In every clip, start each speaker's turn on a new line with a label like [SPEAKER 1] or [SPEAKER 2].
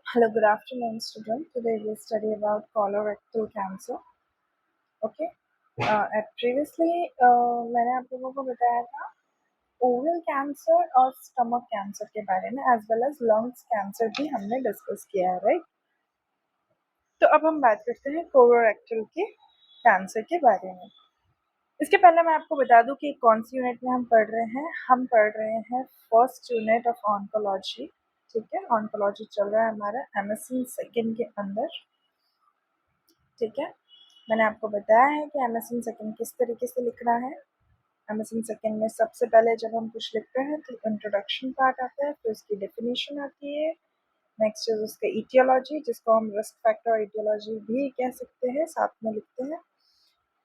[SPEAKER 1] Hello, good afternoon, student. Today we study about colorectal cancer. Okay. Previously, मैंने आप लोगों को बताया था ओरल कैंसर और स्टमक कैंसर के बारे में as well as lungs cancer भी हमने डिस्कस किया है, राइट? तो अब हम बात करते हैं कोलोरेक्टल के कैंसर के बारे में। इसके पहले मैं आपको बता दूं कि कौन सी यूनिट में हम पढ़ रहे हैं। हम पढ़ रहे हैं फर्स्ट यूनिट ऑफ ऑन्कोलॉजी। ठीक है, ऑन्कोलॉजी चल रहा है हमारा एमएससी सेकेंड के अंदर। ठीक है, मैंने आपको बताया है कि एमएससी सेकेंड किस तरीके से लिखना है। एमएससी सेकेंड में सबसे पहले जब हम कुछ लिखते हैं तो इंट्रोडक्शन पार्ट आता है, फिर उसकी डेफिनेशन आती है। नेक्स्ट इज उसका इटियोलॉजी, जिसको हम रिस्क फैक्टर और इटियोलॉजी भी कह सकते हैं, साथ में लिखते हैं।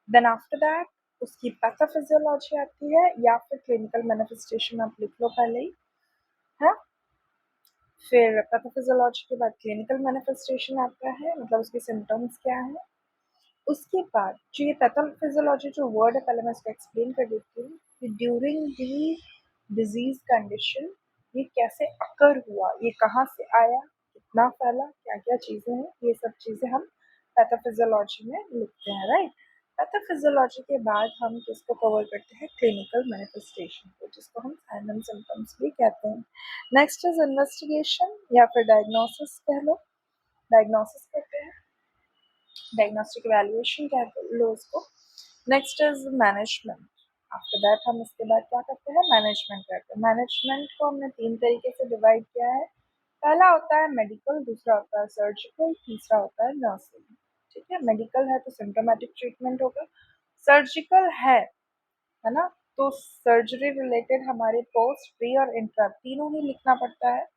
[SPEAKER 1] देन आफ्टर दैट उसकी पैथोफिजियोलॉजी आती है या फिर क्लिनिकल मैनिफेस्टेशन, आप लिख लो पहले ही है। फिर पैथोफिजियोलॉजी के बाद क्लिनिकल मैनिफेस्टेशन आता है, मतलब उसके सिम्टम्स क्या है। उसके बाद जो ये पैथोफिजियोलॉजी जो वर्ड है, पहले मैं इसको एक्सप्लेन कर देती हूँ कि ड्यूरिंग दी डिजीज कंडीशन ये कैसे अकर हुआ, ये कहाँ से आया, कितना फैला, क्या क्या चीज़ें हैं, ये सब चीज़ें हम पैथोफिजियोलॉजी में लिखते हैं, राइट? पैथोफिजियोलॉजी के बाद हम किसको कवर करते हैं, क्लिनिकल मैनिफेस्टेशन को, जिसको हम साइन एंड सिम्टम्स भी कहते हैं। नेक्स्ट इज इन्वेस्टिगेशन या फिर डायग्नोसिस कह लो, डायग्नोसिस कहते हैं, डायग्नोस्टिक वैल्यूएशन कह लो उसको। Next is management. After that हम इसके बाद क्या करते हैं, मैनेजमेंट करते हैं। मैनेजमेंट को हमने 3 तरीके से डिवाइड किया है। पहला होता है मेडिकल, दूसरा होता है सर्जिकल, तीसरा होता है नर्सिंग। ठीक है, मेडिकल है तो सिम्टोमेटिक ट्रीटमेंट होगा। सर्जिकल है ना, तो सर्जरी रिलेटेड हमारे पोस्ट, प्री और इंट्रा तीनों ही लिखना पड़ता है,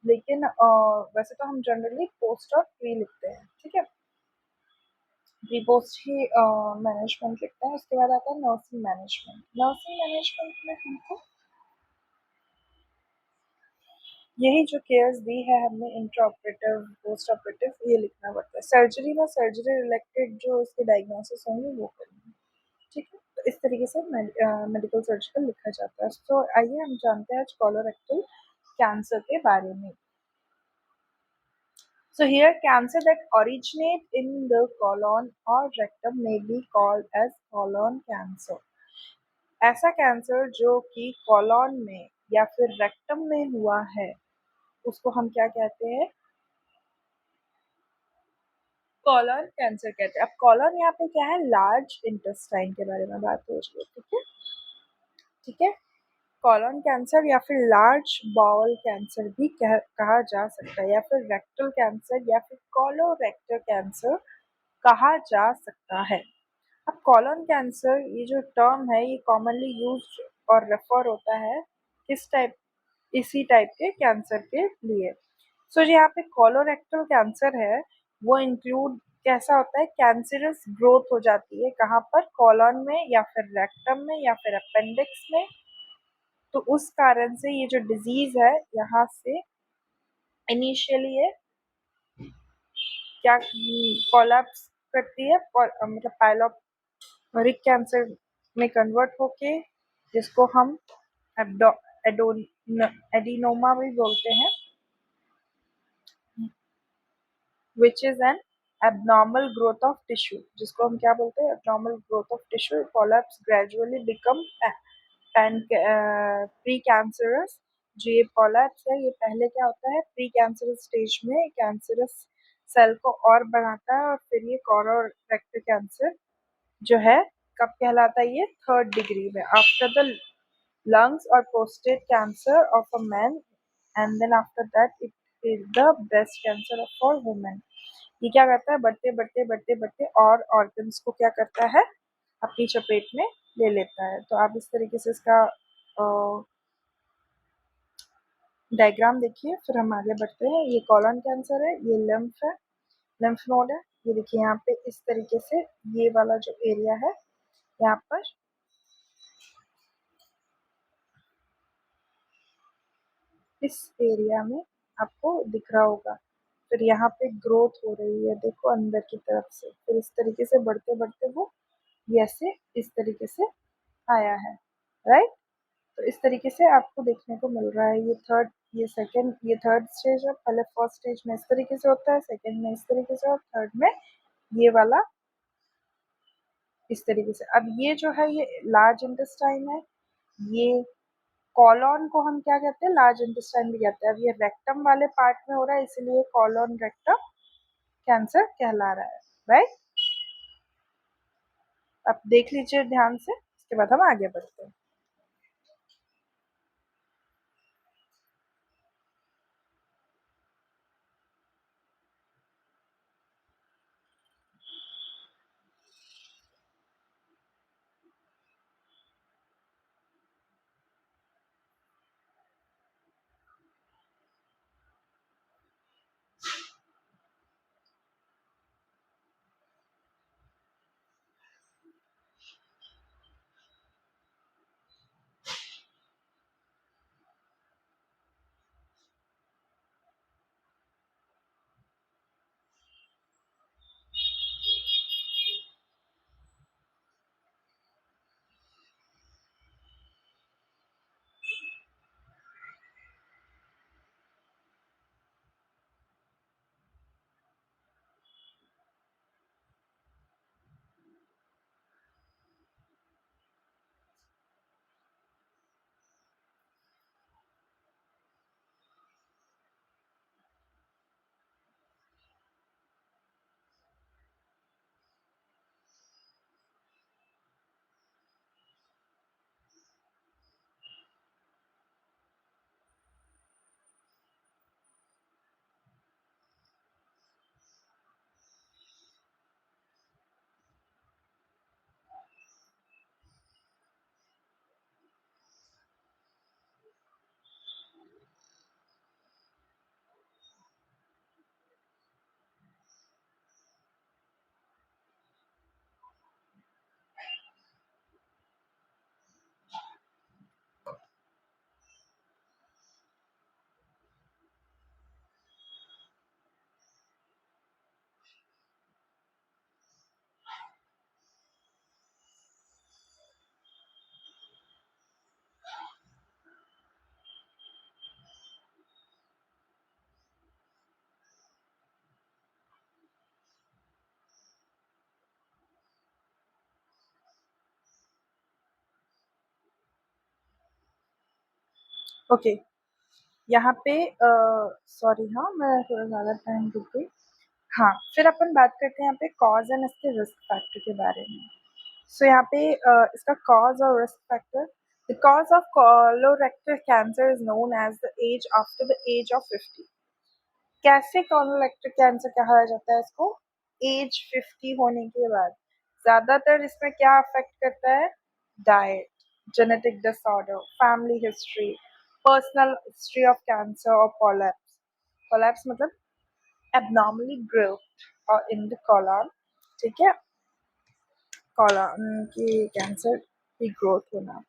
[SPEAKER 1] लेकिन वैसे तो हम जनरली पोस्ट और प्री लिखते हैं। ठीक है, प्री पोस्ट ही मैनेजमेंट लिखते हैं। उसके बाद आता है नर्सिंग मैनेजमेंट। नर्सिंग मैनेजमेंट में हमको यही जो केयर्स दी है हमने, इंट्रा ऑपरेटिव, पोस्ट ऑपरेटिव, ये लिखना पड़ता है। सर्जरी में सर्जरी रिलेटेड जो इसके डायग्नोसिस होंगे वो करेंगे। ठीक है, तो इस तरीके से मेडिकल सर्जिकल लिखा जाता है। तो आइए हम जानते हैं आज कोलोरेक्टल कैंसर के बारे में। So here cancer that originate in the colon or rectum may be called as colon cancer. ऐसा कैंसर जो कि कॉलॉन में या फिर रेक्टम में हुआ है उसको हम क्या कहते हैं, कॉलॉन कैंसर कहते हैं। अब कॉलॉन यहाँ पे क्या है, लार्ज इंटेस्टाइन के बारे में बात हो रही है। ठीक है, ठीक है, कॉलॉन कैंसर या फिर लार्ज बाउल कैंसर भी कहा जा सकता है, या फिर रेक्टल कैंसर या फिर कोलोरेक्टल कैंसर कहा जा सकता है। अब कॉलॉन कैंसर ये जो टर्म है ये कॉमनली यूज्ड और रेफर होता है किस टाइप, इसी टाइप के कैंसर के लिए। सो यहाँ पे कोलोरेक्टल कैंसर है वो इंक्लूड कैसा होता है, कैंसरस ग्रोथ हो जाती है कहाँ पर, कॉलॉन में या फिर रेक्टम में या फिर अपेंडिक्स में। तो उस कारण से ये जो डिजीज है यहाँ से इनिशियली ये क्या कोलैप्स करती है, मतलब पाइलोरिक कैंसर में कन्वर्ट होके, जिसको हम एडिनोमा भी बोलते हैं, which is an abnormal growth of tissue, जिसको हम क्या बोलते हैं, abnormal growth of tissue collapse gradually become pre cancerous. जो ये कोलैप्स है ये पहले क्या होता है, प्री कैंसरस स्टेज में कैंसरस सेल को और बढ़ाता है और फिर ये कोलोरेक्टल कैंसर जो है कब कहलाता है, ये थर्ड डिग्री में, after the lungs or prostate cancer of a man, and then after that it is the breast cancer for women। ये क्या करता है, बढ़ते बढ़ते बढ़ते बढ़ते और ऑर्गन्स को क्या करता है, अपनी चपेट में ले लेता है। तो आप इस तरीके से इसका डायग्राम देखिए, फिर हम आगे बढ़ते हैं। ये कॉलन कैंसर है, ये लिम्फ है, लिम्फ नोड है। ये देखिए यहाँ पे इस तरीके से ये वाला जो एरिया है यहाँ पर इस एरिया में आपको दिख रहा होगा। फिर यहाँ पे ग्रोथ हो रही है, देखो अंदर की तरफ से, फिर इस तरीके से बढ़ते बढ़ते वो ऐसे इस तरीके से आया है, राइट? तो इस तरीके से आपको देखने को मिल रहा है। ये थर्ड, ये सेकंड, ये थर्ड स्टेज है। पहले फर्स्ट स्टेज में इस तरीके से होता है, सेकंड में इस तरीके से, और थर्ड में ये वाला इस तरीके से। अब ये जो है ये लार्ज इंटेस्टाइन है, ये कॉलॉन को हम क्या कहते हैं, लार्ज इंटेस्टाइन भी कहते हैं। अब ये रेक्टम वाले पार्ट में हो रहा है, इसलिए कॉलॉन रेक्टम कैंसर कहला रहा है, राइट। अब देख लीजिए ध्यान से, इसके बाद हम आगे बढ़ते हैं। ओके, यहाँ पे सॉरी, हाँ मैं थोड़ा ज़्यादा टाइम रुक गई। हाँ, फिर अपन बात करते हैं यहाँ पे कॉज एंड इसके रिस्क फैक्टर के बारे में। सो यहाँ पे इसका कॉज और risk factor. The cause of colorectal cancer is known as the age after the age of 50। कैसे कोलोरेक्टल कैंसर कहा जाता है इसको? एज 50 होने के बाद। ज्यादातर इसमें क्या अफेक्ट करता है? Diet, genetic disorder, family history, personal history of cancer और कोलैप्स। कोलैप्स मतलब abnormally growth or in the colon, ठीक है, कॉलन की कैंसर की ग्रोथ होना,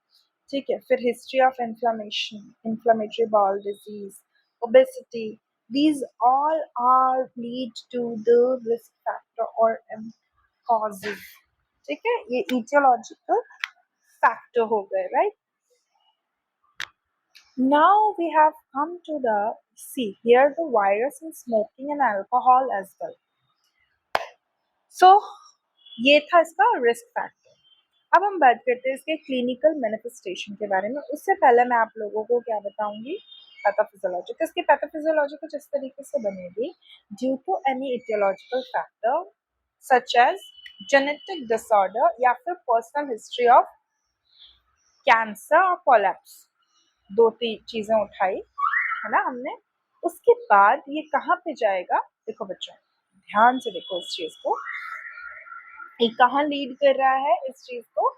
[SPEAKER 1] ठीक है। फिर history of inflammation, inflammatory bowel disease, obesity, these all are lead to the risk factor or causes, ठीक है। ये etiological factor हो गए, right? Now we have come to the see here the virus and smoking and alcohol as well. So ये था इसका risk factor. अब हम बात करते हैं इसके क्लिनिकल मैनिफेस्टेशन के बारे में। उससे पहले मैं आप लोगों को क्या बताऊंगी, पैथोफिजियोलॉजी। तो इसकी पैथोफिजियोलॉजी कुछ इस तरीके से बनेगी, due to any etiological factor such as genetic disorder या फिर पर्सनल हिस्ट्री ऑफ कैंसर और कोलैप्स। दो तीन चीजें उठाई है ना हमने। उसके बाद ये कहाँ पे जाएगा? देखो बच्चों, ध्यान से देखो इस चीज को, ये कहाँ लीड कर रहा है इस चीज को,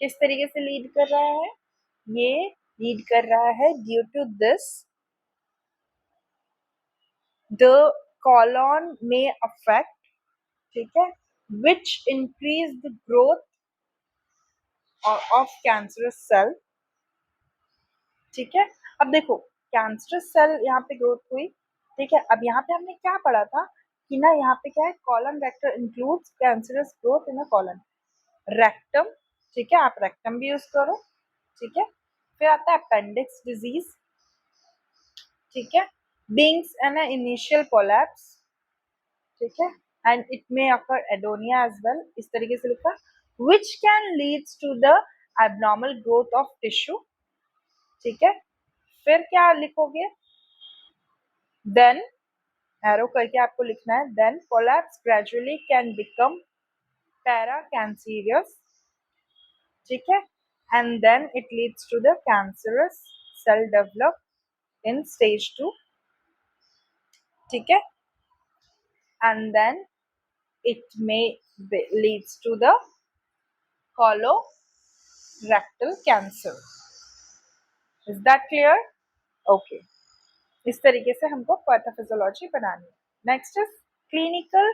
[SPEAKER 1] किस तरीके से लीड कर रहा है? ये लीड कर रहा है due to this the colon में अफेक्ट, ठीक है, which increase the growth of cancerous cell, ठीक है। अब देखो कैंसरस सेल यहाँ पे ग्रोथ हुई, ठीक है। अब यहाँ पे हमने क्या पढ़ा था कि ना यहाँ पे क्या है, colon vector includes cancerous growth in a colon rectum, ठीक है, आप रेक्टम भी यूज करो, ठीक है। फिर आता है अपेंडिक्स डिजीज, ठीक है, बीइंग्स एन इनिशियल कोलैप्स, ठीक है, and it may occur adenoma as well, इस तरीके से लिखा, which can leads to the abnormal growth of tissue, ठीक है। फिर क्या लिखोगे, देन एरो करके आपको लिखना है, then collapse gradually can become para cancerous, ठीक है, and then it leads to the cancerous cell develop in stage 2, ठीक है, and then it may leads to the colorectal cancer. Is that clear? Okay. इस तरीके से हमको pathophysiology बनानी है। Next is clinical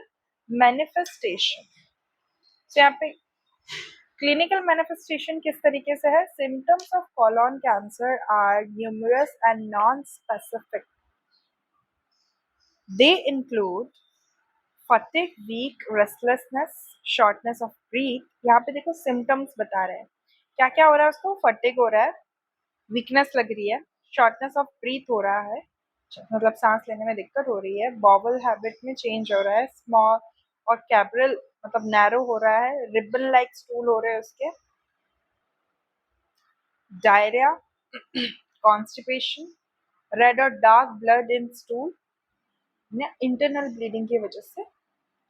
[SPEAKER 1] manifestation. तो यहाँ पे क्लिनिकल मैनिफेस्टेशन किस तरीके से है, symptoms of colon cancer are numerous and non specific, they include fatigue, weak, restlessness, shortness of breath. यहाँ पे देखो सिम्टम्स बता रहे हैं, क्या क्या हो रहा है उसको, फटीग हो रहा है, वीकनेस लग रही है, शॉर्टनेस ऑफ ब्रीथ हो रहा है, मतलब सांस लेने में दिक्कत हो रही है, बॉवल हैबिट में चेंज हो रहा है, स्मॉल और कैब्रल मतलब नैरो हो रहा है, रिबन लाइक स्टूल हो रहे हैं उसके, डायरिया, कॉन्स्टिपेशन, रेड और dark blood in stool, internal bleeding की वजह से।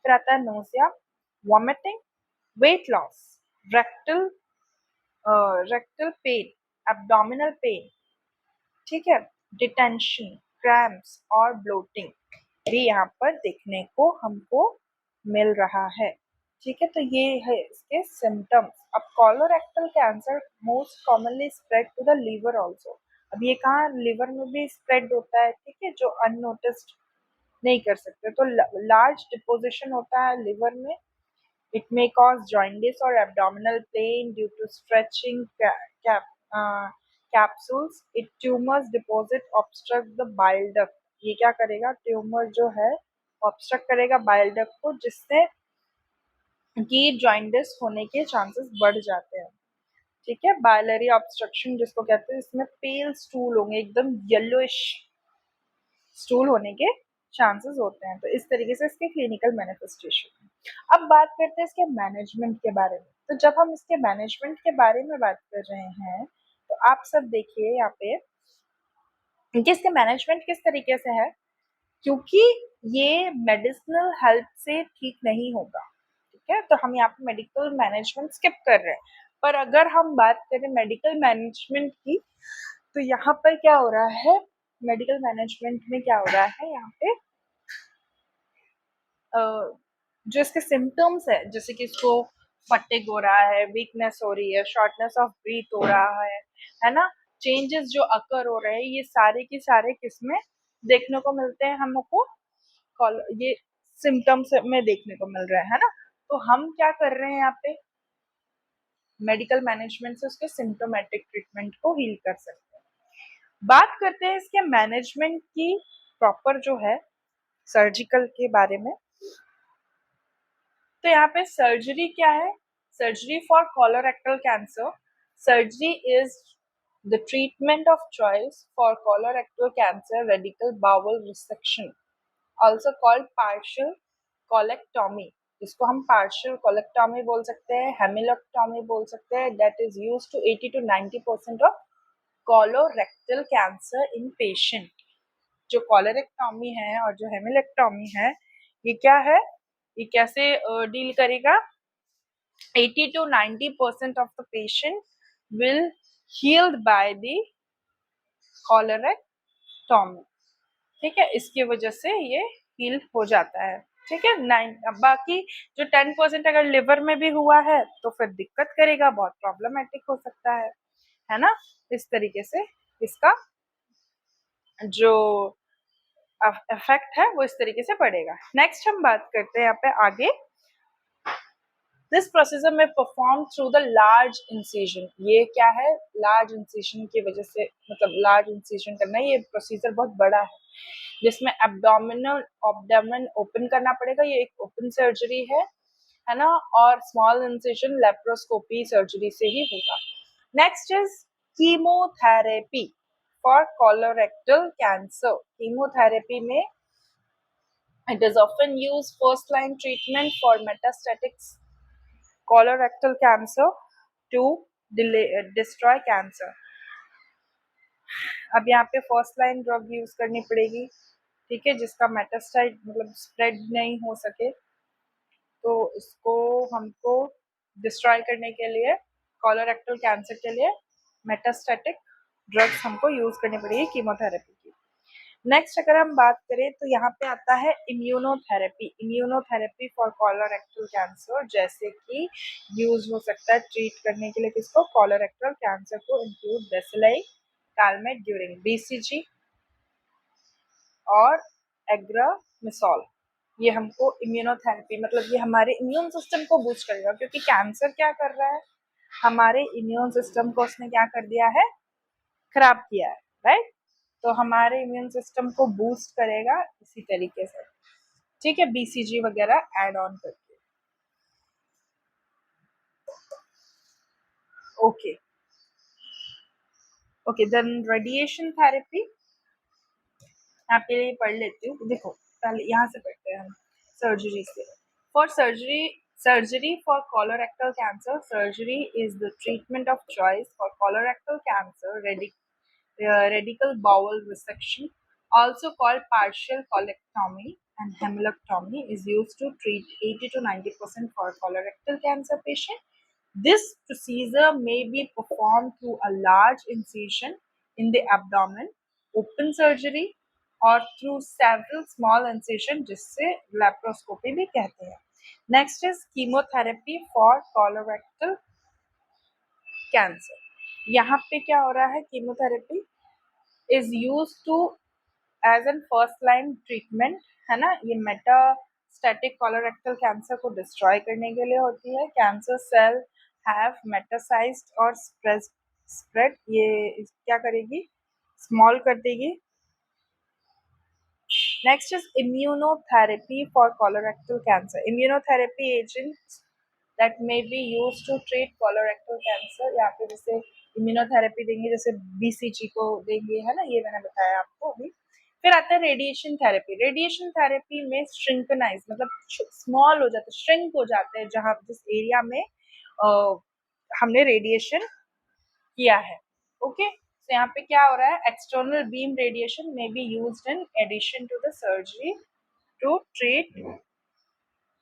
[SPEAKER 1] फिर आता है nausea, vomiting, weight loss, rectal rectal pain, abdominal pain, ठीक है, डिटेंशन, क्रैम्प्स और ब्लोटिंग भी यहाँ पर देखने को हमको मिल रहा है, ठीक है। तो ये है इसके सिम्टम्स। अब colorectal cancer most commonly spread to the liver also. अब ये कहाँ लीवर में भी स्प्रेड होता है, ठीक है, जो अननोटिस्ड नहीं कर सकते, तो लार्ज डिपोजिशन होता है लिवर में। It may cause jaundice or abdominal pain due to stretching capsules. It tumors deposit obstruct the bile duct. ये क्या करेगा, ट्यूमर जो है ऑब्स्ट्रक्ट करेगा बाइल डक्ट को, जिससे कि जॉइंडिस होने के चांसेस बढ़ जाते हैं, ठीक है। बाइलरी ऑब्स्ट्रक्शन जिसको कहते हैं, इसमें पेल स्टूल होंगे, एकदम येलोइश स्टूल होने के चांसेस होते हैं। तो इस तरीके से इसके क्लिनिकल मैनिफेस्टेशन। अब बात करते हैं इसके मैनेजमेंट के बारे में। तो जब हम इसके मैनेजमेंट के बारे में बात कर रहे हैं, तो आप सब देखिए यहाँ पे कि इसके मैनेजमेंट किस तरीके से है, क्योंकि ये मेडिसिनल हेल्प से ठीक नहीं होगा, ठीक है। तो हम यहाँ पे मेडिकल मैनेजमेंट स्किप कर रहे हैं, पर अगर हम बात करें मेडिकल मैनेजमेंट की, तो यहाँ पर क्या हो रहा है, मेडिकल मैनेजमेंट में क्या हो रहा है, यहाँ पे जो इसके सिम्टम्स है, जैसे कि इसको फटीग हो रहा है, वीकनेस हो रही है, शॉर्टनेस ऑफ ब्रीथ हो रहा है ना, चेंजेस जो अकर हो रहे हैं, ये सारे के सारे किसमें देखने को मिलते हैं हमको, ये सिम्टम्स में देखने को मिल रहा है ना। तो हम क्या कर रहे हैं यहाँ पे, मेडिकल मैनेजमेंट से उसके सिम्टोमेटिक ट्रीटमेंट को हील कर सकते हैं। बात करते हैं इसके मैनेजमेंट की प्रॉपर जो है सर्जिकल के बारे में। तो यहाँ पे सर्जरी क्या है, surgery for colorectal cancer, surgery is the treatment of choice for colorectal cancer radical bowel resection, also called partial colectomy, जिसको हम पार्शियल कोलेक्टोमी बोल सकते हैं, हेमिलेक्टोमी बोल सकते हैं, that is use to 80 to 90% of colorectal cancer in patient. जो colorectomy है और जो हेमिलेक्टोमी है, ये क्या है, ये कैसे डील करेगा, 80 to 90% of the patient will healed by the कोलोरेक्टोमी, ठीक है, इसकी वजह से ये हील हो जाता है, ठीक है। बाकी जो 10% अगर लिवर में भी हुआ है तो फिर दिक्कत करेगा, बहुत प्रॉब्लमेटिक हो सकता है ना। इस तरीके से इसका जो इफेक्ट है वो इस तरीके से पड़ेगा। नेक्स्ट हम बात करते हैं यहाँ पे आगे, दिस प्रोसीजर में perform through the large incision. ये क्या है, लार्ज इंसिजन की वजह से, मतलब लार्ज इंसिजन करना, ये प्रोसीजर बहुत बड़ा है, जिसमें एब्डोमेन ओपन करना पड़ेगा, ये एक ओपन सर्जरी है ना, और स्मॉल इंसिजन लेप्रोस्कोपी सर्जरी से ही होगा। Next is chemotherapy for colorectal cancer. Chemotherapy में it is often used first line treatment for metastatic colorectal cancer to destroy cancer. अब यहाँ पे फर्स्ट लाइन ड्रग यूज करनी पड़ेगी, ठीक है, जिसका मेटास्टाइट मतलब स्प्रेड नहीं हो सके, तो इसको हमको डिस्ट्रॉय करने के लिए कोलोरेक्टल कैंसर के लिए मेटास्टैटिक ड्रग्स हमको यूज करनी पड़ेगी कीमोथेरेपी की. नेक्स्ट अगर हम बात करें तो यहाँ पे आता है immunotherapy. Immunotherapy for colorectal cancer, जैसे कि यूज हो सकता है ट्रीट करने के लिए किसको, कोलोरेक्टल कैंसर को, include bacilli Calmette during BCG और एग्रामिसोल. ये हमको इम्यूनोथेरेपी मतलब ये हमारे इम्यून सिस्टम को बूस्ट करेगा, क्योंकि कैंसर क्या कर रहा है, हमारे इम्यून सिस्टम को उसने क्या कर दिया है, खराब किया है, राइट. तो हमारे इम्यून सिस्टम को बूस्ट करेगा इसी तरीके से, ठीक है, बीसीजी वगैरह ऐड ऑन करके. Okay okay, then radiation therapy. यहाँ पे पढ़ लेती हूँ, देखो पहले यहाँ से पढ़ते हैं हम सर्जरी से. For surgery for colorectal cancer, surgery is the treatment of choice for colorectal cancer. Radical bowel resection, also called partial colectomy and hemilectomy, is used to treat 80 to 90% for colorectal cancer patient. This procedure may be performed through a large incision in the abdomen, open surgery, और through several small incision, जिससे laparoscopy भी कहते हैं. Next is chemotherapy for colorectal cancer. यहाँ पे क्या हो रहा है, chemotherapy is use to as an first line treatment, है ना. ये मेटास्टैटिक कोलोरेक्टल कैंसर को डिस्ट्रॉय करने के लिए होती है. कैंसर सेल हैव मेटासाइज्ड और स्प्रेड, ये क्या करेगी, स्मॉल कर देगी. Next is immunotherapy for colorectal cancer. Immunotherapy agents that may be used to treat colorectal cancer. यहाँ पे जैसे immunotherapy देंगे, जैसे BCG को देंगे, है ना, ये मैंने बताया आपको अभी. फिर आता है रेडिएशन थेरेपी. रेडिएशन थेरेपी में श्रिंकनाइज मतलब स्मॉल हो जाते हैं, श्रिंक हो जाते हैं जहाँ जिस एरिया में हमने रेडिएशन किया है. ओके, तो यहाँ पे क्या हो रहा है, एक्सटर्नल बीम रेडिएशन में be used in addition to the surgery to treat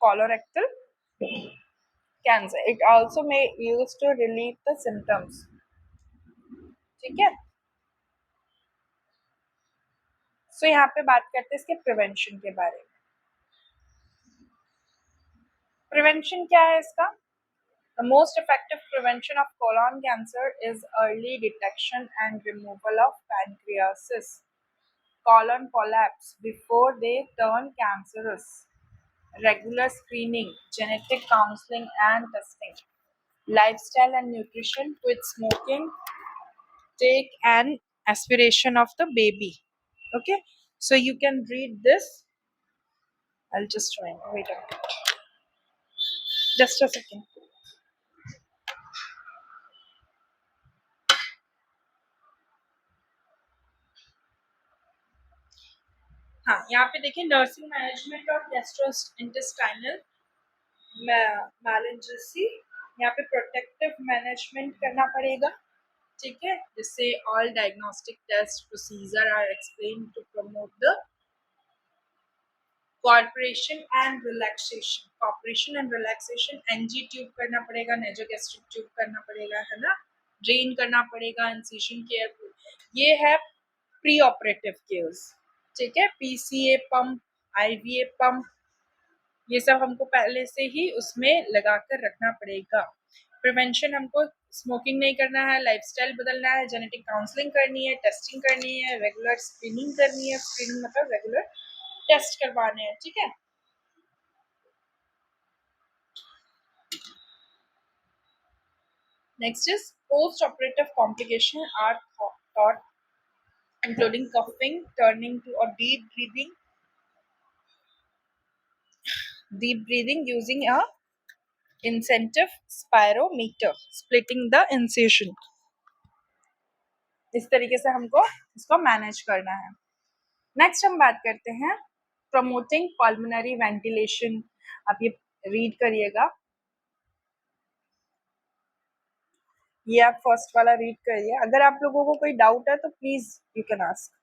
[SPEAKER 1] colorectal cancer. It also may used to relieve the symptoms. ठीक है. सो यहाँ पे बात करते हैं इसके प्रिवेंशन के बारे में. प्रिवेंशन क्या है इसका? The most effective prevention of colon cancer is early detection and removal of pancreases, colon polyps before they turn cancerous, regular screening, genetic counseling and testing, lifestyle and nutrition, quit smoking, take an aspiration of the baby. Okay, so you can read this. I'll just join. Wait a minute. Just a second. हाँ, यहाँ पे देखिए nursing management और gastrointestinal malignancy. यहाँ पे protective management करना पड़ेगा, ठीक है, जिससे all diagnostic test procedure are explain to promote the cooperation and relaxation. Cooperation and relaxation, NG tube करना पड़ेगा, नेजोगैस्ट्रिक ट्यूब करना पड़ेगा, है ना, ड्रेन करना पड़ेगा, इंसिशन केयर. ये है प्री ऑपरेटिव केयर्स, ठीक है. पीसीए पंप, आईवीए पंप, ये सब हमको पहले से ही उसमें लगाकर रखना पड़ेगा. प्रिवेंशन, हमको स्मोकिंग नहीं करना है, लाइफस्टाइल बदलना है, जेनेटिक काउंसलिंग करनी है, टेस्टिंग करनी है, रेगुलर स्क्रीनिंग करनी है. स्क्रीनिंग मतलब रेगुलर टेस्ट करवाने हैं, ठीक है. Next is post operative complication are thought, including coughing, turning to or deep breathing using a incentive spirometer, splitting the incision. इस तरीके से हमको इसको मैनेज करना है। नेक्स्ट हम बात करते हैं प्रमोटिंग पल्मोनरी वेंटिलेशन। आप ये रीड करिएगा, ये आप फर्स्ट वाला रीड करिए। अगर आप लोगों को कोई डाउट है तो please you can ask.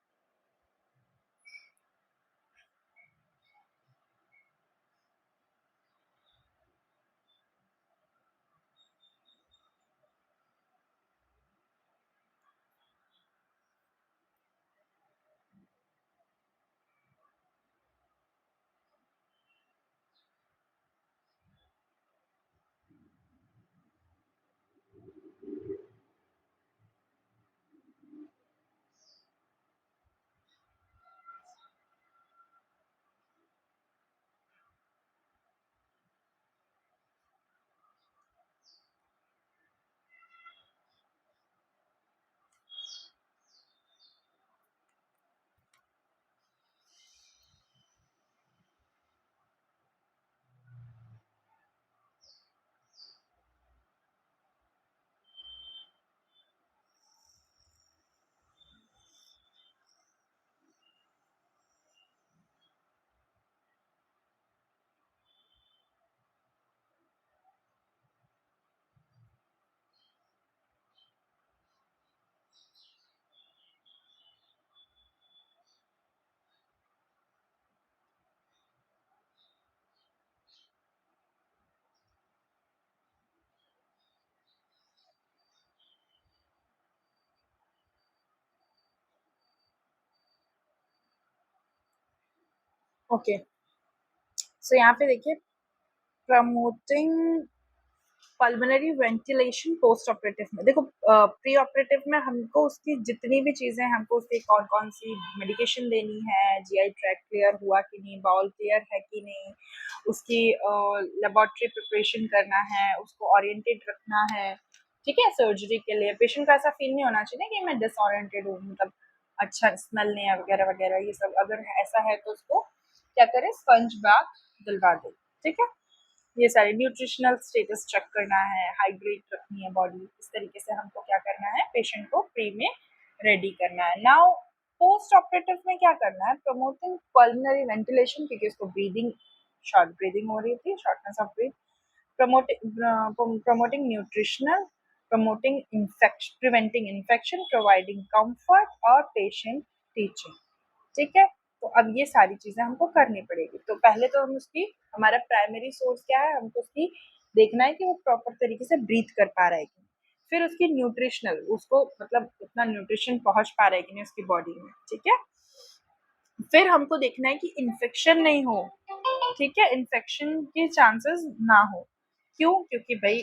[SPEAKER 1] Okay, so यहाँ पे देखिए, promoting pulmonary ventilation post operative में। देखो प्री ऑपरेटिव में हमको उसकी जितनी भी चीजें, हमको उसकी कौन कौन सी मेडिकेशन देनी है, जीआई ट्रैक क्लियर हुआ कि नहीं, बाउल क्लियर है कि नहीं, उसकी लेबोरेटरी प्रिपरेशन करना है, उसको ओरिएंटेड रखना है, ठीक है। सर्जरी के लिए पेशेंट को ऐसा फील नहीं होना चाहिए कि मैं डिसओरिएंटेड हूँ, मतलब अच्छा स्मेल नहीं है वगैरह वगैरह, ये सब अगर ऐसा है तो उसको क्या करें, स्पंज बाथ दिलवा दे, ठीक है। ये सारे न्यूट्रिशनल स्टेटस चेक करना है, हाइड्रेट रखनी है बॉडी, इस तरीके से हमको क्या करना है, पेशेंट को फ्री में रेडी करना है। नाउ पोस्ट ऑपरेटिव में क्या करना है, प्रमोटिंग पल्मोनरी वेंटिलेशन, क्योंकि उसको ब्रीदिंग, शॉर्ट ब्रीदिंग हो रही थी, shortness of breathe, promoting nutritional, promoting infection, preventing infection, providing comfort और patient teaching, ठीक है। तो अब ये सारी चीजें हमको करनी पड़ेगी। तो पहले तो हम उसकी, हमारा प्राइमरी सोर्स क्या है, हमको उसकी देखना है कि वो प्रॉपर तरीके से ब्रीथ कर पा रहा है कि नहीं। फिर उसकी न्यूट्रिशनल, उसको मतलब उतना न्यूट्रिशन पहुंच पा रहा है कि नहीं उसकी बॉडी में, ठीक है। फिर हमको देखना है कि इन्फेक्शन नहीं हो, ठीक है, इन्फेक्शन के चांसेस ना हो। क्यों? क्योंकि भाई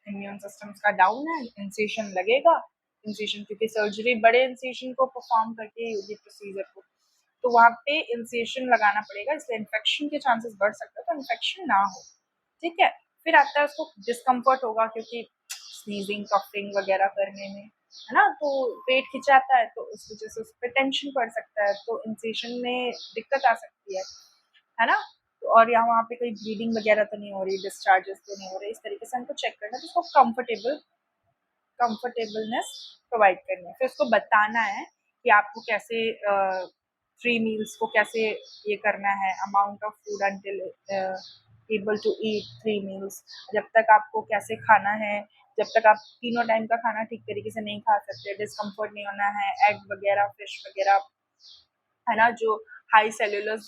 [SPEAKER 1] इम्यून सिस्टम का डाउन है, इंसेशन लगेगा, इंसेशन क्योंकि सर्जरी बड़े इंसेशन को परफॉर्म करके होगी प्रोसीजर को, तो वहाँ पे इंसेशन लगाना पड़ेगा, इसलिए इन्फेक्शन के चांसेस बढ़ सकते हैं, तो इन्फेक्शन ना हो, ठीक है। फिर आता है उसको डिस्कम्फर्ट होगा, क्योंकि स्नीजिंग कफिंग वगैरह करने में, है ना, तो पेट खिंचाता है, तो उस वजह से उस पर टेंशन पड़ सकता है, तो इंसेशन में दिक्कत आ सकती है ना। तो और यहाँ वहाँ पे कोई ब्लीडिंग वगैरह तो नहीं हो रही, डिस्चार्जेस तो नहीं हो रहे, इस तरीके से हमको चेक करना है, तो उसको कंफर्टेबलनेस प्रोवाइड करनी है। फिर उसको बताना है कि आपको कैसे 3 मील्स को कैसे ये करना है, amount of food until able to eat 3 meals, जब तक आपको कैसे खाना है, जब तक आप तीनों टाइम का खाना ठीक तरीके से नहीं खा सकते, डिस्कम्फर्ट नहीं होना है, एग वगैरह, फिश वगैरह, है ना, जो हाई सेलुलस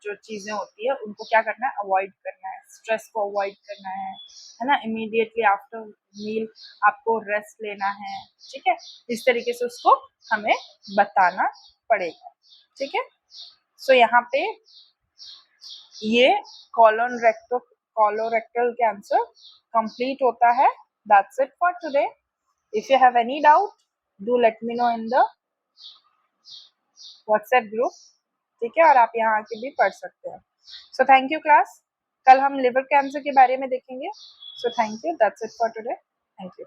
[SPEAKER 1] जो चीजें होती है उनको क्या करना है, अवॉइड करना है, स्ट्रेस को अवॉइड करना है ना। इमीडिएटली आफ्टर मील आपको रेस्ट लेना है, ठीक है। इस तरीके से उसको हमें बताना पड़ेगा, ठीक है। सो यहाँ पे ये कॉलोरेक्टल कैंसर कंप्लीट होता है। That's it for today. If you have any doubt, do let me know in the WhatsApp group, ठीक है, और आप यहाँ आके भी पढ़ सकते हैं। सो थैंक यू क्लास, कल हम लिवर कैंसर के बारे में देखेंगे। So thank you, that's it for today, thank you.